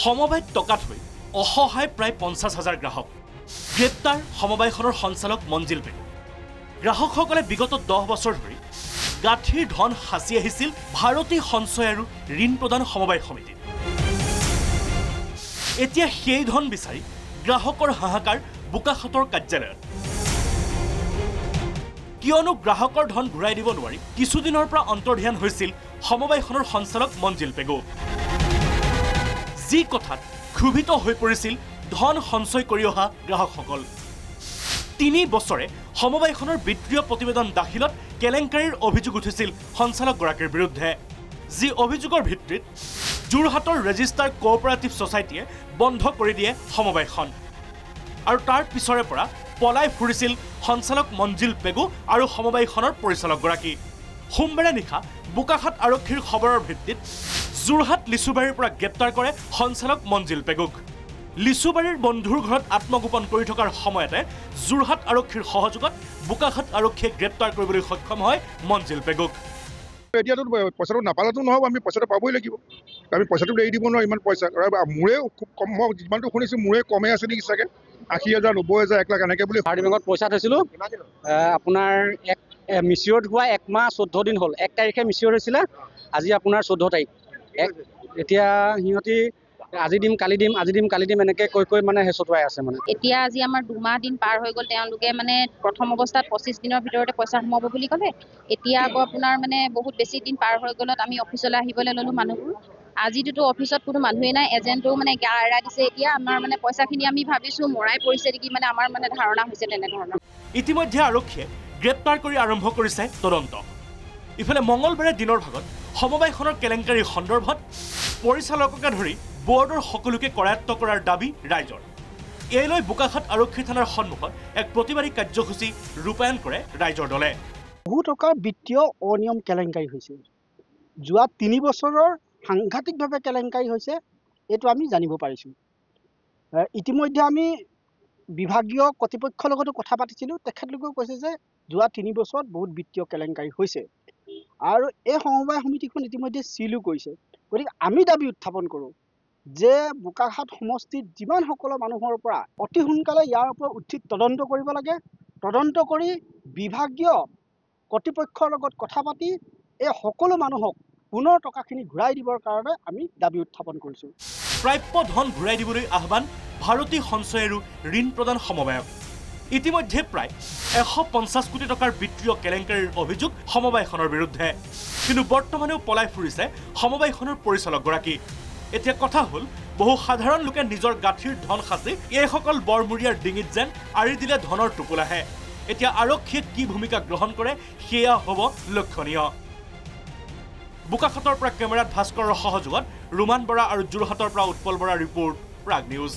সমবায়ত টকাত হৈ অসহায় প্ৰায় 50,000 গ্ৰাহক গ্ৰেপ্তাৰ সমবায়খনৰ সঞ্চালক মঞ্জিল পেগু গ্ৰাহকসকলে বিগত 10 বছৰ ধৰি গাঁঠিৰ ধন সাঁচি আহিছিল ভাৰতী সঞ্চয় আৰু ঋণ প্ৰদান সমবায় সমিতিত এতিয়া সেই ধন বিচাৰি গ্ৰাহকৰ হাহাকাৰ বোকাখাতৰ কাৰ্যালয়ত কিয়নো গ্ৰাহকৰ ধন ঘূৰাই দিব নোৱাৰি কিছুদিনৰ পৰা অন্তৰ্ধান হৈছিল সমবায়খনৰ সঞ্চালক মঞ্জিল পেগু যি কথাত ক্ষুভিত হৈ পৰিছিল ধন সঞ্চয় কৰি অহা গ্ৰাহকসকল 3 বছৰে সমবায়খনৰ বিত্তীয় প্ৰতিবেদন দাখিলত কেলেংকাৰীৰ অভিযোগ উঠিছিল সঞ্চালকগৰাকীৰ বিৰুদ্ধে যি অভিযোগৰ ভিত্তিত যোৰহাটৰ ৰেজিষ্টাৰ কোঅপাৰেটিভ ছ'চাইটিয়ে বন্ধ কৰি দিয়ে সমবায়খন আৰু তাৰ পিছৰে পৰা পলাই ফুৰিছিল সঞ্চালক মঞ্জিল পেগু আৰু সমবায়খনৰ পৰিচালকগৰাকী সোমবাৰে নিশা বোকাখাত আৰক্ষীৰ খবৰৰ ভিত্তিত যোৰহাট লিচুবাৰীৰ পৰা গ্ৰেপ্তাৰ কৰে সঞ্চালক মঞ্জিল পেগুক লিচুবাৰীৰ বন্ধুৰ ঘৰত আত্মগোপন কৰি থকাৰ সময়তে যোৰহাট আৰক্ষীৰ সহযোগত বোকাখাত আৰক্ষীয়ে গ্ৰেপ্তাৰ কৰিবলৈ সক্ষম হয় মঞ্জিল পেগুক এতিয়াতো পইচাটো নাপালেতো নহ'ব আমি পইচাটো পাবই লাগিব আমি পইচাটো এৰি দিব নোৱাৰোঁ ইমান পইচা মোৰে খুব কম মই যিমানটো শুনিছোঁ মোৰে কমেই আছে নেকি চাগে 80,000 90,000 1 লাখ এনেকৈ বুলি বেংকত পইচা থৈছিলোঁ আপোনাৰ মিচিয়ৰ্ড হোৱা 1 মাহ 14 দিন হ'ল 1 তাৰিখে মিচিয়ৰ্ড হৈছিলে আজি আপোনাৰ 14 তাৰিখ এতিয়া সিহঁতি আজি দিম কালি দিম আজি দিম কালি দিম এনেকৈ কৈ মানে হেঁচুৱাই আছে মানে এতিয়া আজি আমাৰ 2 মাহ দিন পাৰ হৈ গ'ল তেওঁলোকে মানে প্ৰথম অৱস্থাত 25 দিনৰ ভিতৰতে পইচা সোমাব বুলি ক'লে এতিয়া আকৌ আপোনাৰ মানে বহুত বেছি দিন পাৰ হৈ গ'লত আমি অফিচলৈ আহিবলৈ ল'লোঁ মানুহবোৰ আজিতো অফিচত কোনো মানুহেই নাই এজেণ্টও মানে গা এৰাই দিছে এতিয়া আমাৰ মানে পইচাখিনি আমি ভাবিছোঁ মৰাই পৰিছে নেকি মানে আমাৰ মানে ধাৰণা হৈছে তেনেধৰণৰ ইতিমধ্যে আৰক্ষীয়ে গ্ৰেপ্তাৰ কৰি আৰম্ভ কৰিছে তদন্ত ইফালে মঙলবাৰে দিনৰ ভাগত সমবায়খনৰ কেলেংকাৰীৰ সন্দৰ্ভত পৰিচালককে ধৰি বৰ্ডৰ সকলোকে কৰায়ত্ব কৰাৰ দাবী ৰাইজৰ এইলৈ বোকাখাত আৰক্ষী থানাৰ সন্মুখত এক প্ৰতিবাদী কাৰ্যসূচী ৰূপায়ণ কৰে ৰাইজৰ দলে বহু টকাৰ বিত্তীয় অনিয়ম কেলেংকাৰী হৈছে যোৱা 3 বছৰৰ সাংঘাতিকভাৱে কেলেংকাৰী হৈছে এইটো আমি জানিব পাৰিছোঁ ইতিমধ্যে আমি বিভাগীয় কৰ্তৃপক্ষৰ লগতো কথা পাতিছিলোঁ তেখেতলোকেও কৈছে যে যোৱা 3 বছৰত বহুত বিত্তীয় কেলেংকাৰী হৈছে আৰু এই সমবায় সমিতিখন ইতিমধ্যে চিলো কৰিছে গতিকে আমি দাবী উত্থাপন কৰোঁ যে বোকাখাত সমষ্টিত যিমান সকলো মানুহৰ পৰা অতি সোনকালে ইয়াৰ ওপৰত উচিত তদন্ত কৰিব লাগে তদন্ত কৰি বিভাগীয় কৰ্তৃপক্ষৰ লগত কথা পাতি এই সকলো মানুহক পুনৰ টকাখিনি ঘূৰাই দিবৰ কাৰণে আমি দাবী উত্থাপন কৰিছোঁ প্ৰাপ্য ধন ঘূৰাই দিবলৈ আহ্বান ভাৰতী সঞ্চয় আৰু ঋণ প্ৰদান সমবায়ক ইতিমধ্যে প্ৰায় 150 কোটি টকাৰ বিত্তীয় কেলেংকাৰীৰ অভিযোগ সমবায়খনৰ বিৰুদ্ধে কিন্তু বৰ্তমানেও পলাই ফুৰিছে সমবায়খনৰ পৰিচালকগৰাকী এতিয়া কথা হ'ল বহু সাধাৰণ লোকে নিজৰ গাঁঠিৰ ধন সাঁচি এইসকল বৰমূৰীয়াৰ ডিঙিত যেন আৰি দিলে ধনৰ টোপোলাহে এতিয়া আৰক্ষীয়ে কি ভূমিকা গ্ৰহণ কৰে সেয়া হ'ব লক্ষণীয় বোকাখাতৰ পৰা কেমেৰাত ভাস্কৰৰ সহযোগত ৰুমান বৰা আৰু যোৰহাটৰ পৰা উৎপল বৰাৰ ৰিপৰ্ট প্ৰাগ নিউজ